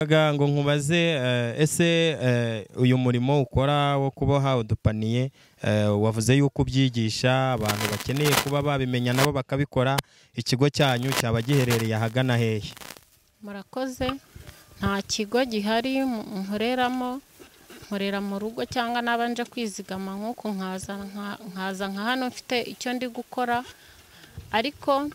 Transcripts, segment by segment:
ngo nkubaze ese uyu murimo ukora wo kuboha udupaniye wavuze yuko ubyigisha abantu bakeneye kuba babimenya nabo bakabikora ikigo cyanyu cyaba giherereye ahagana hehe? Murakoze, nta kigo gihari nkoreramo, nkorera mu rugo cyangwa nabanje kwizigama nkuko nkaza nka hano mfite icyo ndi gukora, ariko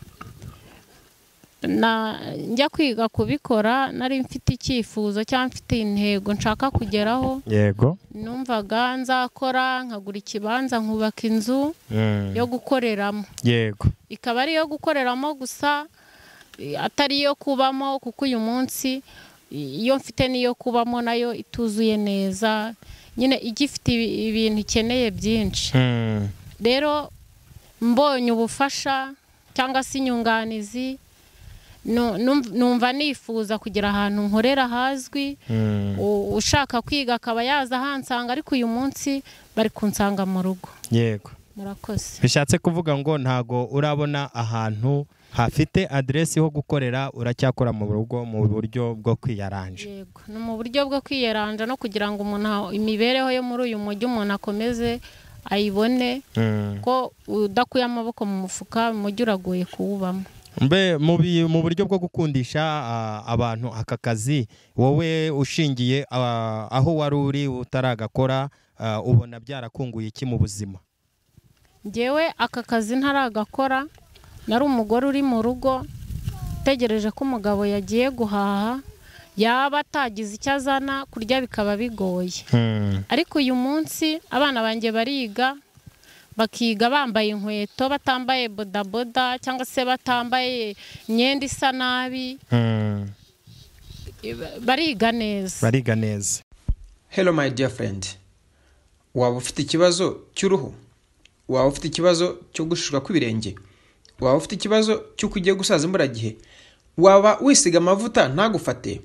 njya kwiga kubikora nari mfite icyifuzo cyangwa mfite intego nshaka kugeraho. Yego. Numvaga nzakora nkagura ikibanza nkubaka inzu yo gukoreramo. Yego. Ikaba ari yo gukoreramo gusa atari yo kubamo, kuko uyu munsi iyo mfite niyo kubamo nayo ituzuye neza, nyine igifite ibintu ikeneye byinshi. Rero mbonye ubufasha cyangwa se inyunganizi, numva nifuza kugira ahantu nkorera hazwi, ushaka kwiga akaba yaza hansanga, ariko uyu munsi bari kunsanga mu rugo. Yego. Murakoze. Bishatse kuvuga ngo ntago urabona ahantu hafite adresi ho gukorera, uracyakora mu rugo mu buryo bwo kwiyaranja? Yego, no mu buryo bwo kwiyaranja no kugira ngo umuntu imibereho yo muri uyu mujyi umuntu akomeze ayibone, ko udakuye amaboko mu mufuka umujyi uragoye kuwubamo. Mbe mu buryo bwo gukundisha abantu aka kazi, wowe ushingiye aho wari uri utaragakora, ubona byarakunguye iki mu buzima? Njyewe aka kazi ntaragakora, nari umugore uri mu rugo utegereje ko umugabo yagiye guhaha, yaba atagize icyo azana kurya bikaba bigoye. Ariko uyu munsi abana banjye bariga, bakiga bambaye inkweto, batambaye bodaboda cyangwa se batambaye imyenda isa nabi, bariga neza. Hello my dear friend, waba ufite ikibazo cy'uruhu? Waba ufite ikibazo cyo gushishwa kw'ibirenge? Waba ufite ikibazo cy'uko ugiye gusaza imburagihe? Waba wisiga amavuta ntagufate?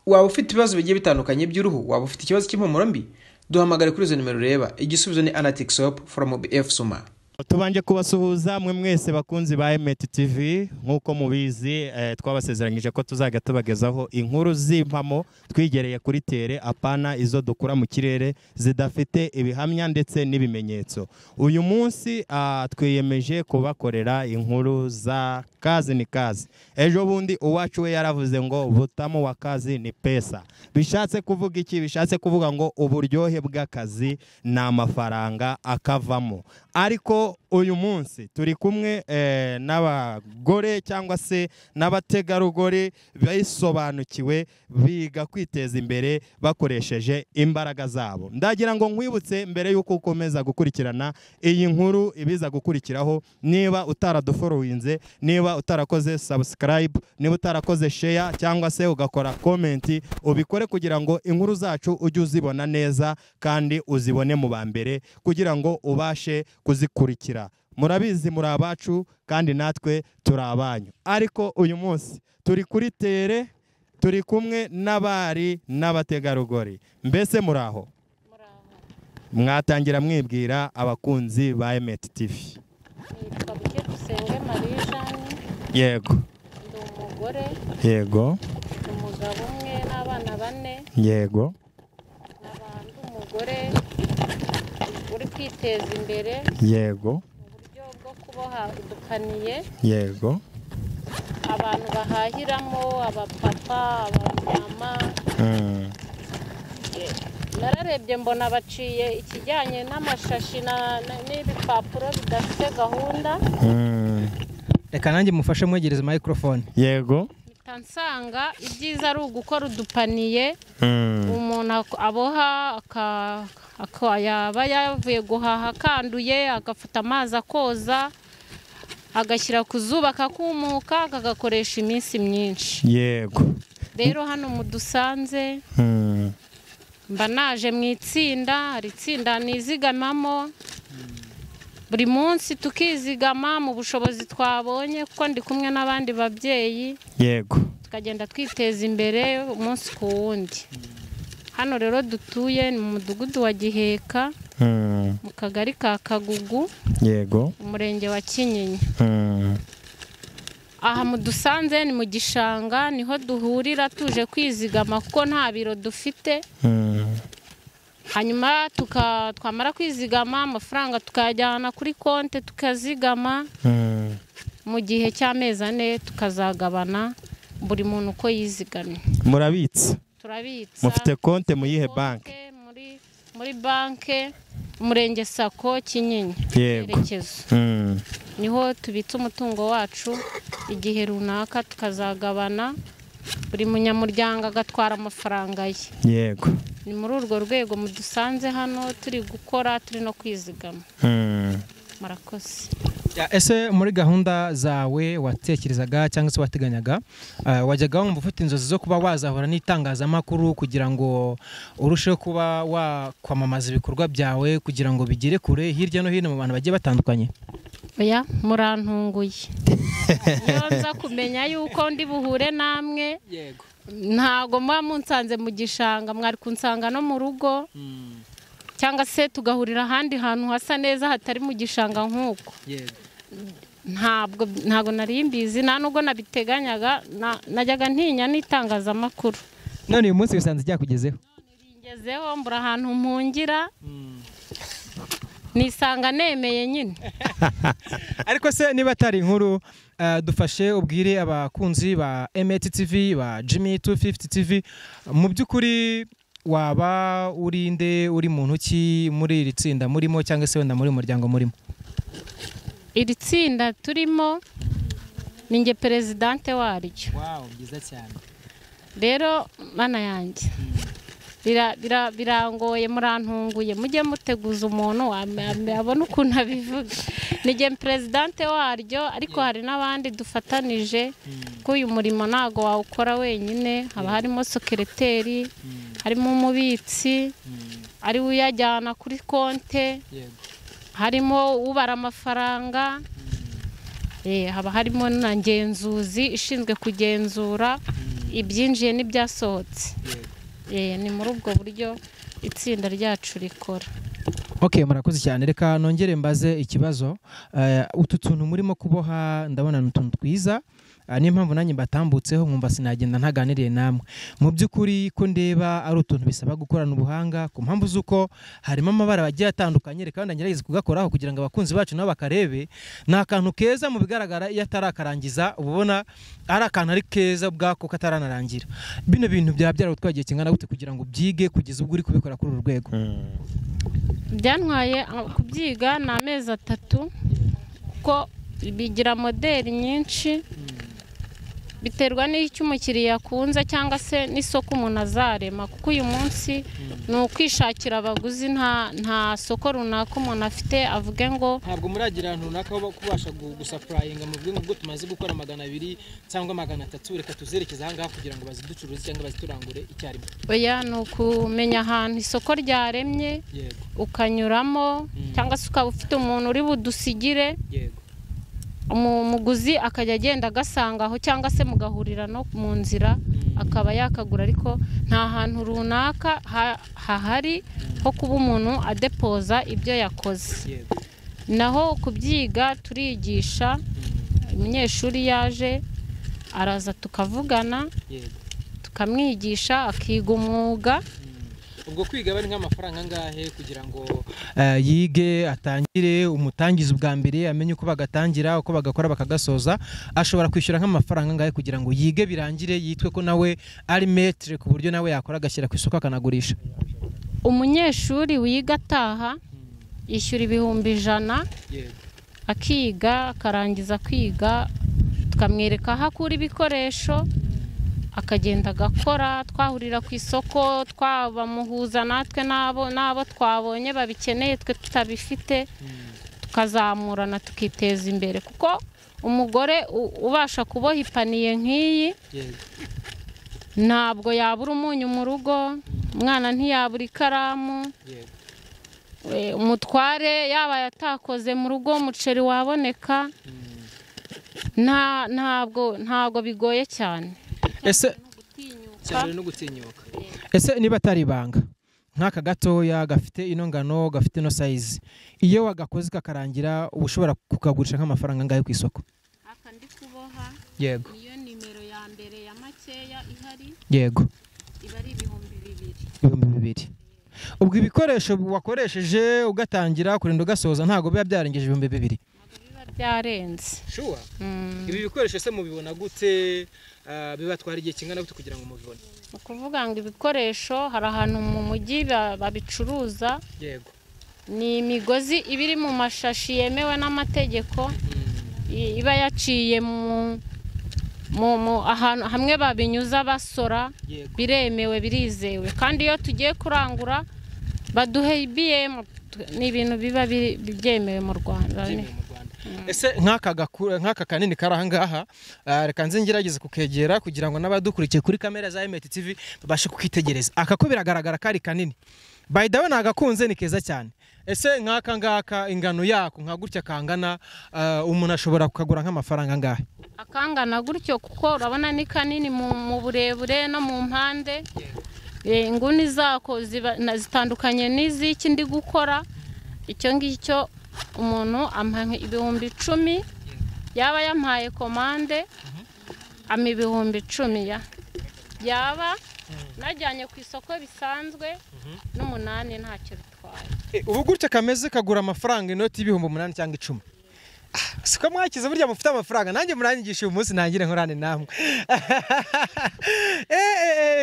Waba ufite ibibazo bigiye bitandukanye by'uruhu? Waba ufite ikibazo cy'impumuro mbi? Duhamagare kuri izo nimero ureba, igisubizo ni Anatic Soap from BF Suma. Tubanje kubasuhuza mwe mwese bakunzi ba Emet TV, nkuko mubizi twabasezeranyije ko tuzaga tubagezaho inkuru z'impamo twigereye kuri tere, apana izo dukura mu kirere zidafite ibihamya ndetse n'ibimenyetso. Uyu munsi twiyemeje kubakorera inkuru za kazi ni kazi. Ejo bundi uwacu we yaravuze ngo butamu wa kazi ni pesa. Bishatse kuvuga iki? Bishatse kuvuga ngo uburyohe bw'akazi na amafaranga akavamo. Ariko uyu munsi turi kumwe n'abagore cyangwa se n'abategarugori bisobanukiwe, biga kwiteza imbere bakoresheje imbaraga zabo. Ndagira ngo nkwibutse mbere yuko ukomeza gukurikirana iyi nkuru ibiza gukurikiraho, niba utaradufollowinze, niba utarakoze subscribe, niba utarakoze share cyangwa se ugakora comment, ubikore kugira ngo inkuru zacu ujye uzibona neza kandi uzibone mu bambere, kugira ngo ubashe kuzikurikira. Murabizi muri abacu kandi natwe turi abanyu. Ariko uyu munsi turi kuri tere, turi kumwe n'abari n'abategarugori. Mbese muraho? Mwatangira mwibwira abakunzi ba Emet TV. Yego. Ndi umugore. Yego. Umugabo umwe n'abana 4. Yego. N'abandi umugore uri kwiteza imbere. Yego. Mu buryo bwo kuboha udupaniye. Yego. Abantu bahahiramo, abapapa, abamama. Nararebye mbona baciye ikijyanye n'amashashi n'ibipapuro bidafite gahunda. Reka nanjye mufashe mwegereza microphone. Yego. Nsanga ibyiza ari ugukora udupaniye, umuntu aboha yaba yavuye guhaha kanduye, agafata amazi akoza, agashyira ku zuba akakumuka, akagakoresha iminsi myinshi. Yego. Rero hano mudusanze, mba naje mu itsinda, hari itsinda nizigamamo, buri munsi tukizigama mu bushobozi twabonye, kuko ndi kumwe n'abandi babyeyi. Yego. Tukagenda twiteza imbere umunsi ku wundi. Hano rero dutuye ni mu mudugudu wa Giheka, mu kagari ka Kagugu. Yego. Umurenge wa Kinyinya. aha mudusanze ni mu gishanga niho duhurira tuje kwizigama kuko nta biro dufite. Hanyuma twamara kwizigama amafaranga tukayajyana kuri konte tukazigama. Mu gihe cy'amezi 4 tukazagabana buri muntu uko yizigamye. Murabitsa? Turabitsa. Mufite konte mu yihe banki? Muri banke Umurenge Sako Kinyinya. Yego. Niho tubitsa umutungo wacu igihe runaka tukazagabana buri munyamuryango agatwara amafaranga ye. Yego. Ni muri urwo rwego mudusanze hano turi gukora turi no kwizigama. Murakoze. Ese muri gahunda zawe watekerezaga cyangwa se wateganyaga wajyaga wumva ufite inzozi zo kuba wazahura n'itangazamakuru kugira ngo urusheho kuba wakwamamaza ibikorwa byawe kugira ngo bigere kure hirya no hino mu bantu bagiye batandukanye? Oya, murantunguye. Iyo nza kumenya yuko ndi buhure namwe, yego, ntago muba munsanze mu gishanga, mwari kunsanga no mu rugo. Cyangwa se tugahurira ahandi hantu hasa neza hatari mu gishanga nk'uko. Yego. Ntago nari mbizi nta nubwo nabiteganyaga, najyaga ntinya n'itangazamakuru. None uyu munsi bisanze byakugezeho? Ngezeho mbura ahantu mpungira. Nisanga nemeye nyine. Ariko se niba atari inkuru dufashe ubwire abakunzi ba Emet TV ba Jimmy 250 TV mu by'ukuri waba urinde uri muntu ki muri iri tsinda murimo cyangwa se wenda muri umuryango murimo? Iri tsinda turimo ninge presidente waryo. Wow, byiza cyane. Rero mana yanjye birangoye murantunguye mujye muteguza umuntu abona ukuntu abivuga. Ninge presidente waryo ariko hari n'abandi dufatanije ko uyu murimo nago wawukora wenyine. Haba harimo secretary, harimo umubitsi ari uyajyana kuri konte, harimo ubara amafaranga, haba harimo na ngenzuzi ishinzwe kugenzura ibyinjiye n'ibyasohotse. Ni muri ubwo buryo itsinda ryacu rikora. Okay, murakoze cyane. Reka nongere mbaze ikibazo. Utu tuntu murimo kuboha ndabona n'utuntu twiza. Niyo mpamvu nanjye mbatambutseho nkumva sinagenda ntaganiriye namwe. Mu by'ukuri ko ndeba ari utuntu bisaba gukorana ubuhanga ku mpamvu z'uko harimo amabara bagiye atandukanye. Reka ndangerageze kugakoraho kugira ngo abakunzi bacu nabo bakarebe. Ni akantu keza mu bigaragara iyo atarakarangiza ubona ari akantu ari keza bwako kataranarangira. Bino bintu byabyara utwagiye kingana gute kugira ngo byige kugeza ubwo uri kubikora kuri uru rwego? Byantwaye kubyiga na amezi 3 ko bigira modeli nyinshi. Biterwa n'icyo umukiriya akunze cyangwa se n'isoko umuntu azarema, kuko uyu munsi ni ukwishakira abaguzi. Nta soko runaka umuntu afite avuge ngo ntabwo muragira ahantu runaka ho kubasha gusapurayinga mu bwingo bwo tumaze gukora 200 cyangwa 300 reka tuzerekeza aha ngaha kugira ngo baziducuruze cyangwa baziturangure icyarimwe. Oya, ni ukumenya ahantu isoko ryaremye ukanyuramo cyangwa se ukaba ufite umuntu uri budusigire. Umuguzi akajya agenda agasanga aho cyangwa se mugahurira no mu nzira akaba yakagura, ariko nta hantu runaka hahari ho kuba umuntu adepoza ibyo yakoze. Naho kubyiga turigisha, umunyeshuri yaje araza tukavugana tukamwigisha akiga umwuga. Ubwo kwiga bari nk'amafaranga ngahe kugira ngo yige atangire umutangiza ubwa mbere amenye uko bagatangira uko bagakora bakagasoza? Ashobora kwishyura nk'amafaranga ngahe kugira ngo yige birangire yitwe ko nawe ari maître ku buryo nawe yakora agashyira ku isoko akanagurisha? Umunyeshuri wiga ataha yishyura 100,000 akiga akarangiza kwiga tukamwereka aho akura ibikoresho akagenda agakora. Twahurira ku isoko twabamuhuza natwe nabo twabonye babikeneye twe tutabifite, tukazamurana tukiteza imbere, kuko umugore ubasha kuboha ipaniye nk'iyi ntabwo yabura umunyu mu rugo, umwana ntiyabura ikaramu, umutware yaba yatakoze mu rugo umuceri waboneka. Ntabwo bigoye cyane. Ese niba atari ibanga nk'aka gatoya gafite ino ngano gafite ino size, iyo wagakoze kakarangira ushobora kukagurisha nk'amafaranga ngahe ku isoko? Aka ndi kuboha yego niyo nimero ya mbere ya makeya ihari yego iba ari 2,000. 2,000. ubwo ibikoresho wakoresheje ugatangira kurinda ugasoza ntago biba byarengeje 2,000. Ntabwo biba byarenze. Sure. Ibi bikoresho se mubibona gute bibatwara igihe kingana gute kugira ngo mubibone? Ukuvuga ngo ibikoresho hari ahantu mu mujyi babicuruza. Yego. Ni imigozi ibiri mu mashashi yemewe n'amategeko iba yaciye mu ahantu hamwe babinyuza basora biremewe birizewe kandi iyo tugiye kurangura baduhe IBM ni ibintu biba byemewe mu Rwanda. Ese nk'aka kanini kari aha ngaha reka nze ngerageze kukegera kugira ngo n'abadukurikiye kuri kamera za Emet TV babashe kukitegereza. Aka ko biragaragara kari kanini. By the way nagakunze ni keza cyane. Ese nk'aka ngaka ingano yako nka gutya kangana umuntu ashobora kukagura nk'amafaranga ngahe? Akangana gutyo kuko urabona ni kanini mu burebure no mu mpande. Inguni zako zitandukanye n'iziki ndi gukora. Icyo ngicyo umuntu ampa 10,000 yaba yampaye komande ama 10,000 yaba najyanye ku isoko bisanzwe n'umunani ntacyo bitwaye. Ubu gutya kameze kagura amafaranga inoti y'8,000 cyangwa 10. Siko mwakize burya mufite amafaranga nanjye muranyigisha uyu munsi nangire nkorane namwe.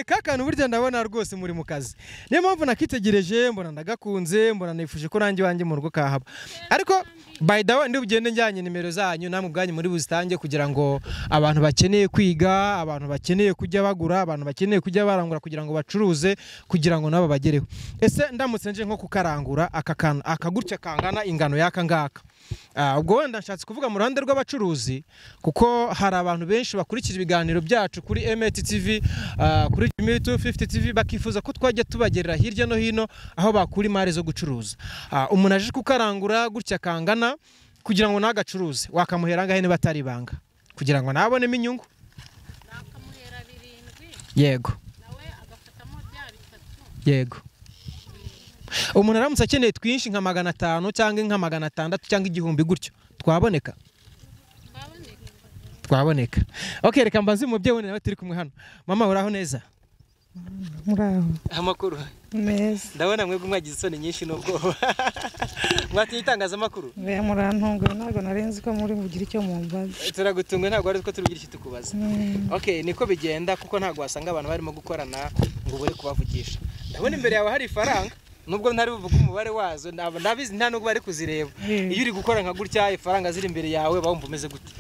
Kakantu burya ndabona rwose muri mu kazi. Niyo mpamvu nakitegereje mbona ndagakunze mbona nifuje ko rangi wanjye mu rugo kahaba. Ariko by the way ndi bugende njyanye nimero zanyu namwe ubwanyu muri buzitange kugira ngo abantu bakeneye kwiga, abantu bakeneye kujya bagura, abantu bakeneye kujya barangura kugira ngo bacuruze kugira ngo nabo bagereho. Ese ndamutse nje nko kukarangura akagutya kangana ingano yaka ngaka. Ubwo wenda nshatse kuvuga mu ruhande rw'abacuruzi kuko hari abantu benshi bakurikira ibiganiro byacu kuri Emet TV kuri Jimmy 250 TV bakifuza ko twajya tubagerera hirya no hino aho bakura imari zo gucuruza. Umuntu aje kukarangura gutya kangana kugira ngo nagacuruze wakamuhera ngahe niba atari banga kugira ngo nabonemo inyungu. Nakamuhera 7. Yego. Nawe agafatamo bya 3. Yego. Umuntu aramutse akeneye twinshi nka 500 cyangwa nka 600 cyangwa 1,000 gutyo twaboneka. Twaboneka. Okay reka mbanze mu byewe nawe turi kumwe hano. Mama uraho neza? Muraho. Amakuru. Neza. Ndabona mwebwe mwagize isoni nyinshi n'ubwoba. Mwati itangaza makuru. Murantunga ntago narenze ko muri mugira icyo mumbaza. Turagutunga ntago ari ko turugira icyo tukubaza. Okay niko bigenda kuko ntago wasanga abantu barimo gukorana ngo bure kubavugisha. Ndabona imbere yawe hari ifaranga. Nubwo ntari buvuga umubare wazo ndabizi nta nubwo bari kuzireba. Iyo uri gukora nka gutya ifaranga ziri imbere yawe bawumva umeze gute?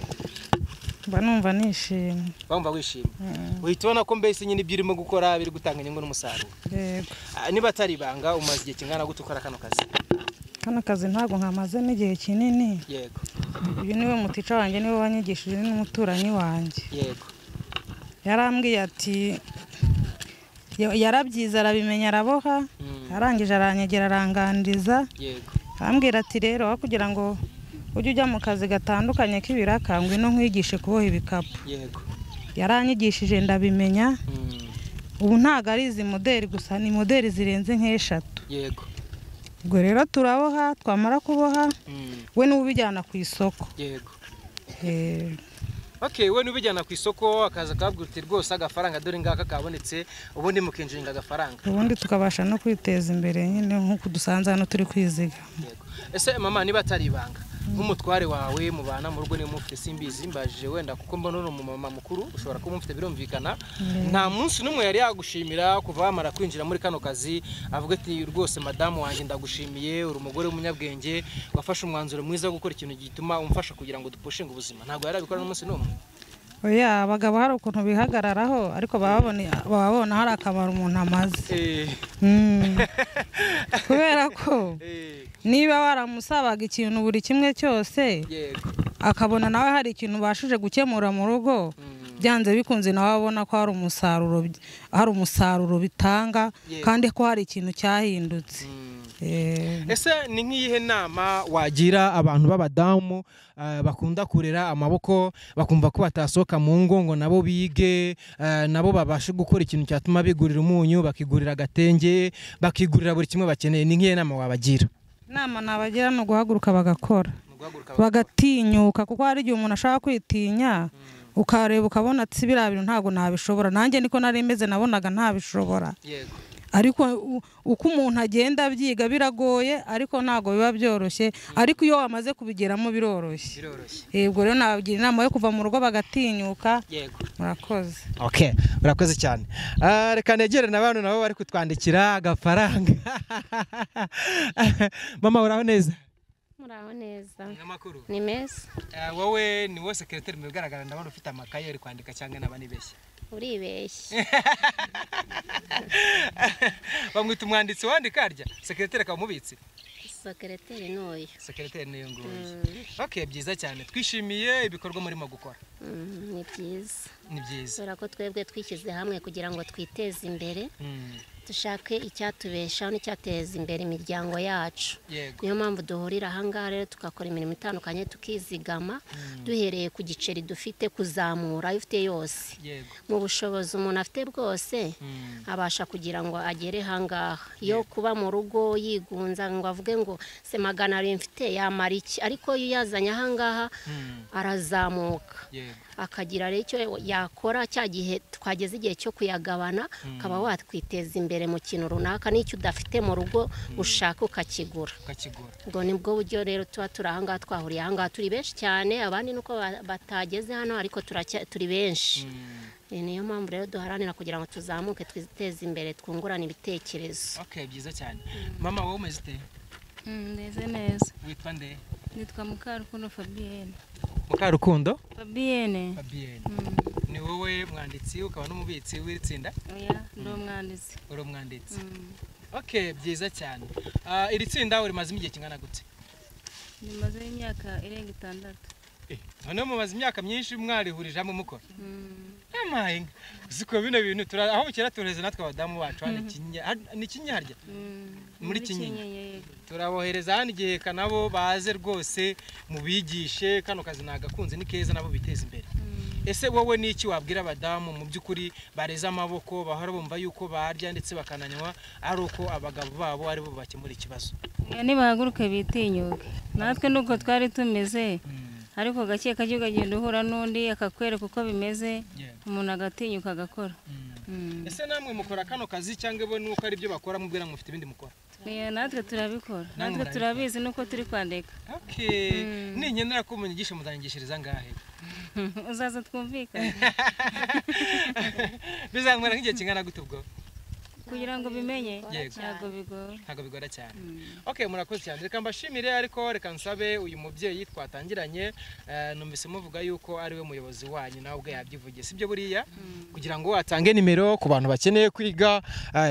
Banumva nishimye. Bawumva wishimye. Uhitona ko mbese nyine ibyo urimo gukora biri gutanga inyungu n'umusaruro. Yego. Niba atari banga umaze igihe kingana gute ukora kano kazi? Kano kazi ntago nkamaze n'igihe kinini. Yego. Uyu niwe mutica wanjye niwe wanyigishije n'umuturanyi wanjye. Yego. Yarambwiye ati yarabyiza arabimenya araboha arangije aranyegera aranganiriza. Yego. Arambwira ati rero kugira ngo ujye ujya mu kazi gatandukanye k'ibiraka ngwino nkwigishe kuboha ibikapu. Yego. Yaranyigishije ndabimenya. Ubu ntago ari izi modeli gusa ni modeli zirenze nk'eshatu. Yego. Ubwo rero turaboha twamara kuboha we n'ubijyana ku isoko. Yego. Okay, we n'ubijyana ku isoko akaza kabwirite rwose agafaranga dore ngaka kabonetse ubundi mukinjinga agafaranga. Ubundi tukabasha no kwiteza imbere nyine nkuko dusanze hano turi kwiziga. Yego. Ese mama niba atari ibanga nk'umutware wawe mubana mu rugo niyo mufite simbizi mbajije wenda kuko mbona uri umumama mukuru ushobora kuba mufite birumvikana nta munsi numwe yari yagushimira kuva bamara kwinjira muri kano kazi avuga ati rwose madamu wanjye ndagushimiye uri umugore w'umunyabwenge wafashe umwanzuro mwiza wo gukora ikintu gituma umfasha kugira ngo dupushinge ubuzima ntago yari abikora n'umunsi numwe? Oya abagabo hari ukuntu bihagararaho ariko babona hari akamaro umuntu amaze. Kubera ko niba waramusabaga ikintu buri kimwe cyose akabona nawe hari ikintu bashije gukemura mu rugo byanze bikunze nawe abona ko hari umusaruro bitanga kandi ko hari ikintu cyahindutse. Ese ni nk'iyihe nama wagira abantu b'abadamu bakunda kurera amaboko bakumva ko batasohoka mu ngo ngo nabo bige nabo babashe gukora ikintu cyatuma bigurira umunyu bakigurira agatenge bakigurira buri kimwe bakeneye ni nk'iyihe nama wabagira? Nama nabagira no guhaguruka bagakora bagatinyuka kuko hari igihe umuntu ashaka kwitinya ukareba ukabona ati biriya bintu ntabwo nabishobora, nanjye niko nari meze nabonaga ntabishobora. yego Ariko uko umuntu agenda abyiga biragoye, ariko ntabwo biba byoroshye, ariko iyo wamaze kubigeramo biroroshye. Yego rero nabagira inama yo kuva mu rugo bagatinyuka. yego Murakoze. Okay, urakoze cyane. Reka negere n'abantu nabo bari kutwandikira agafaranga. Mama uraho neza? Muraho neza. Amakuru Ni meza. wowe ni wowe secretary mu bigaragara ndabona ufite amakaye uri kwandika cyangwa n'abanibeshye Uribeshye. bamwita umwanditsi wandika arya secretary akaba umubitsi Secretary n'uyu. secretary niyo nguyu. Okay, byiza cyane, twishimiye ibikorwa murimo gukora. Ni byiza. Ni byiza Kubera ko twebwe twishyize hamwe kugira ngo twiteze imbere, dushake icyatubeshaho n'icyateza imbere imiryango yacu. yego Niyo mpamvu duhurira ahangaha rero tugakora imirimo itandukanye tukizigama, duhereye ku giceri dufite kuzamura ayo ufite yose. yego Mu bushobozi umuntu afite bwose abasha kugira ngo agere ahangaha. Iyo kuba mu rugo yigunza ngo avuge ngo se 200 mfite yamara iki, ariko iyo yazanye ahangaha arazamuka. yego Akagira rero icyo yakora cya gihe twageze igihe cyo kuyagabana, ukaba watwiteza imbere mu kintu runaka, n'icyo udafite mu rugo ushaka ukakigura. Ubwo nibwo buryo rero tuba turi ahangaha, twahuriye ahangaha turi benshi cyane, abandi nuko batageze hano ariko turi benshi. Niyo mpamvu rero duharanira kugira ngo tuzamuke twiteze imbere, twungurane ibitekerezo. Okay, byiza cyane. Mama wowe umeze ute? Ndeze neza. Witwa nde? Nitwa Mukarukundo Fabienne. Mukarukundo? Fabienne. Ni wowe mwanditsi ukaba n'umubitsi w'itsinda? Oya, ndi umwanditsi. Uri umwanditsi. Okay, byiza cyane. Iri tsinda urimaze igihe kingana gute? Nimaze imyaka irenga 6. None mumaze imyaka myinshi mwarihurije hamwe mukora? Amahinga. Ziko bino bintu aho kera tureze natwe abadamu bacu ni kinyaharya. Muri kinyinya. Turabohereza hano igihe kanabo baze rwose mubigishe, kano kazi nagakunze ni keza nabo biteza imbere. Ese wowe niki wabwira abadamu mu byukuri bareza amaboko bahora bumva yuko barya ndetse bakananywa ari uko abagabo babo ari bo bakemura ikibazo? Nibahaguruke bitinyuke. Natwe nuko twari tumeze. Ariko gake kajye ugagenda uhura n'undi akakwereka uko bimeze, umuntu agatinyuka agakora. Ese namwe mukora kano kazi cyangwa bo nuko ari byo bakora mubwira mufite ibindi mukora? Natwe turabikora. Natwe turabizi nuko turi kwandika. Okay. Ninyenera ko munyigisha muzanyigishiriza ngahe? Uzaza twumvikane. Bizangwana nk'igihe kingana gute ubwo? Kugira ngo bimenye ntago bigora cyane. Okay, murakoze cyane. Reka mbashimire, ariko reka nsabe uyu mubyeyi twatangiranye, numvise muvuga yuko ari we muyobozi wanyu, nawe ubwe yabyivugiye sibyo buriya, kugira ngo atange nimero ku bantu bakeneye kwiga,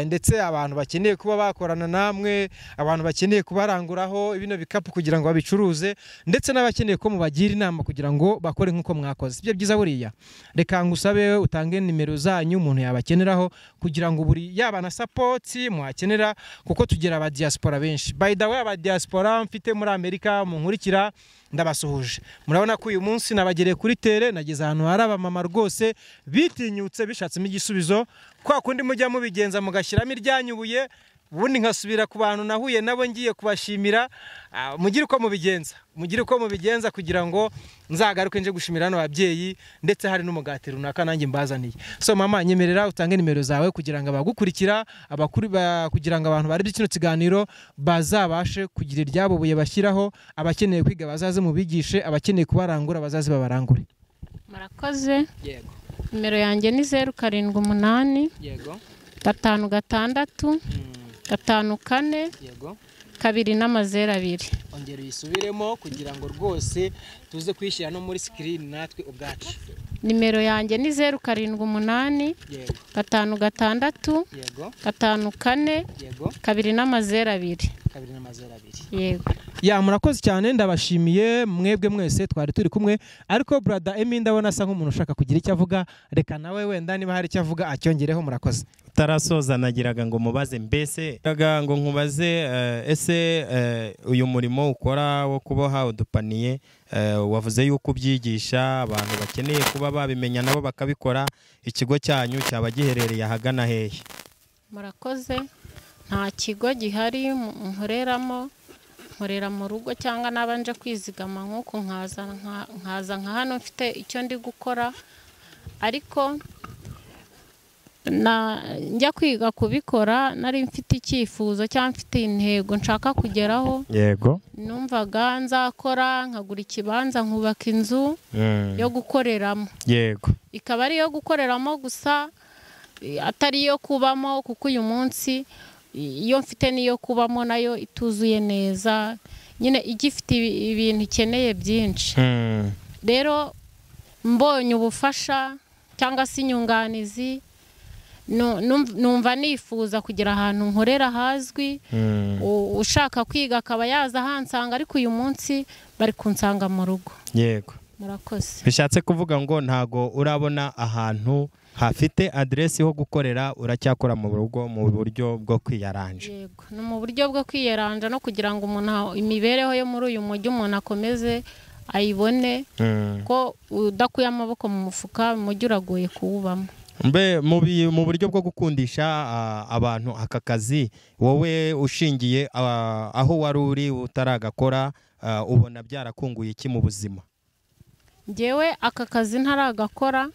ndetse abantu bakeneye kuba bakorana namwe, abantu bakeneye kubaranguraho ibino bikapu kugira ngo babicuruze, ndetse n'abakeneye ko mubagira inama kugira ngo bakore nk'uko mwakoze. Sibyo byiza buriya. Reka ngusabe utange nimero zanyu umuntu yabakeneraho kugira ngo buri yaba na support muhakenera, kuko tugira aba diaspora benshi. By the way, aba diaspora mfite muri Amerika munkurikira ndabasuhuje. Murabona ko uyu munsi nabagereye kuri tere, nageze ahantu hari abamama rwose bitinyutse bishatsemo igisubizo, kwa kundi mujya mubigenza mugashyiramo iryanyubuye, ubundi nkasubira ku bantu nahuye nabo ngiye kubashimira. Mugire uko mubigenza kugira ngo nzagaruke nje gushimira hano ababyeyi, ndetse hari n'umugati runaka nanjye mbazaniye. So mama, nyemerera utange nimero zawe kugira ngo abagukurikira kugira ngo abantu bari kino kiganiro bazabashe kugira iryabo buye bashyiraho, abakeneye kwiga bazaze mubigishe, abakeneye kubarangura bazaze babarangure. Murakoze. Yego. Nimero yanjye ni 078. Yego. 56 54 Yego. 202. Ongera uyisubiremo kugira ngo rwose tuze kwishyira no muri screen natwe ubwacu. Nimero yanjye ni 078. Yego. 56 Yego. 54 Yego. 202. Yego. Ya murakoze cyane, ndabashimiye mwebwe mwese twari turi kumwe, ariko brother Emi ndabona asa nk'umuntu ushaka kugira icyo avuga, reka nawe wenda niba hari icyo avuga acyongereho. Murakoze. Tarasoza nagiraga ngo mubaze, mbese ngo nkubaze ese uyu murimo ukora wo kuboha udupaniye, wavuze yuko ubyigisha abantu bakeneye kuba babimenya nabo bakabikora, ikigo cyanyu cyaba giherereye ahagana hehe? Murakoze. Nta kigo gihari nkoreramo, nkorera mu rugo cyangwa nabanje kwizigama nk'uko nkaza nka hano mfite icyo ndi gukora, ariko njya kwiga kubikora nari mfite icyifuzo cyangwa mfite intego nshaka kugeraho. Yego. Numvaga nzakora nkagura ikibanza nkubaka inzu yo gukoreramo. Yego. Ikaba ari iyo gukoreramo gusa atari iyo kubamo, kuko uyu munsi iyo mfite niyo kubamo nayo ituzuye neza, nyine igifite ibintu ikeneye byinshi. Rero mbonye ubufasha cyangwa se inyunganizi, numva nifuza kugira ahantu nkorera hazwi. Ushaka kwiga akaba yaza ahansanga, ariko uyu munsi bari kunsanga mu rugo. Yego. Murakoze. Bishatse kuvuga ngo ntago urabona ahantu hafite adresi ho gukorera, uracyakora mu rugo mu buryo bwo kwiyaranja. Yego, no mu buryo bwo kwiyaranja no kugira ngo umuntu imibereho yo muri uyu mujyi umuntu akomeze ayibone, ko udakuye amaboko mu mufuka umujyi uragoye kuwubamo. Mbe mu buryo bwo gukundisha abantu aka kazi, wowe ushingiye aho wari uri utaragakora, ubona byarakunguye iki mu buzima? Njyewe aka kazi ntaragakora,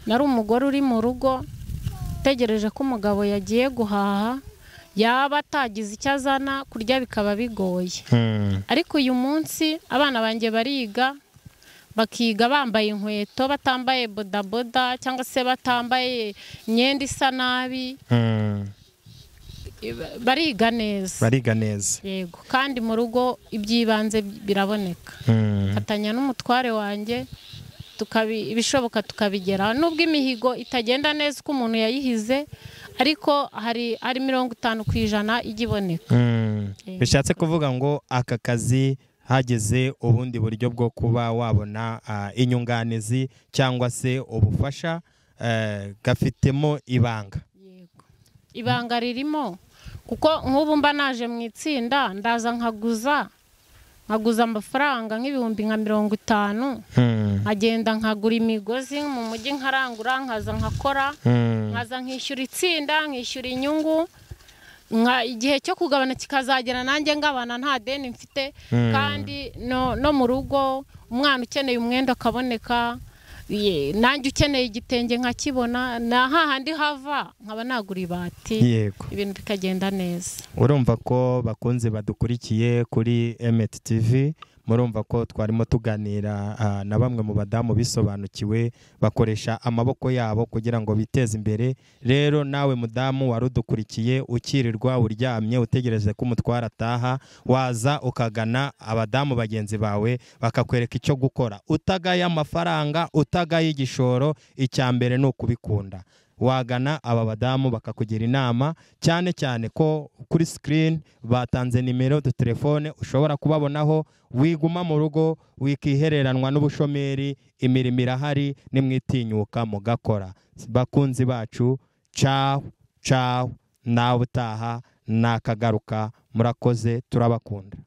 nari umugore uri mu rugo utegereje ko umugabo yagiye guhaha, yaba atagize icyo azana kurya bikaba bigoye. Ariko uyu munsi abana banjye bariga, bakiga bambaye inkweto, batambaye bodaboda cyangwa se batambaye imyenda isa nabi. Bariga neza. Yego, kandi mu rugo iby'ibanze biraboneka. Fatanya n'umutware wanjye ibishoboka tukabigeraho, nubwo imihigo itagenda neza uko umuntu yayihize, ariko hari 50% ijya iboneka. Bishatse kuvuga ngo aka kazi hageze ubundi buryo bwo kuba wabona inyunganizi cyangwa se ubufasha, gafitemo ibanga. Yego, ibanga ririmo, kuko nk'ubu mba naje mu itsinda ndaza nkaguza amafaranga nk'ibihumbi nka 50, nkagenda nkagura imigozi mu mujyi nkarangura, nkaza nkakora, nkaza nkishyura itsinda, nkishyura inyungu, igihe cyo kugabana kikazagera nanjye ngabana nta deni mfite. Kandi no mu rugo umwana ukeneye umwenda akaboneka, nanjye ukeneye igitenge nkakibona, na hahandi hava nkaba nagura ibati. Yego. Ibintu bikagenda neza. Urumva ko bakunze badukurikiye kuri Emet TV, murumva ko twarimo tuganira na bamwe mu badamu bisobanukiwe bakoresha amaboko yabo kugira ngo biteze imbere. Rero nawe mudamu warudukurikiye ukirirwa uryamye utegereje ko umutwara ataha, waza ukagana abadamu bagenzi bawe bakakwereka icyo gukora, utagaye amafaranga, utagaye igishoro. Icyambere ni ukubikunda. Wagana aba badamu bakakugira inama, cyane cyane ko kuri screen batanze nimero de telefone ushobora kubabonaho. Wiguma mu rugo wikihereranwa n'ubushomeri, imirimo irahari, nimwitinyuka mugakora. Bakunzi bacu, ciao nawe utaha nakagaruka. Murakoze, turabakunda.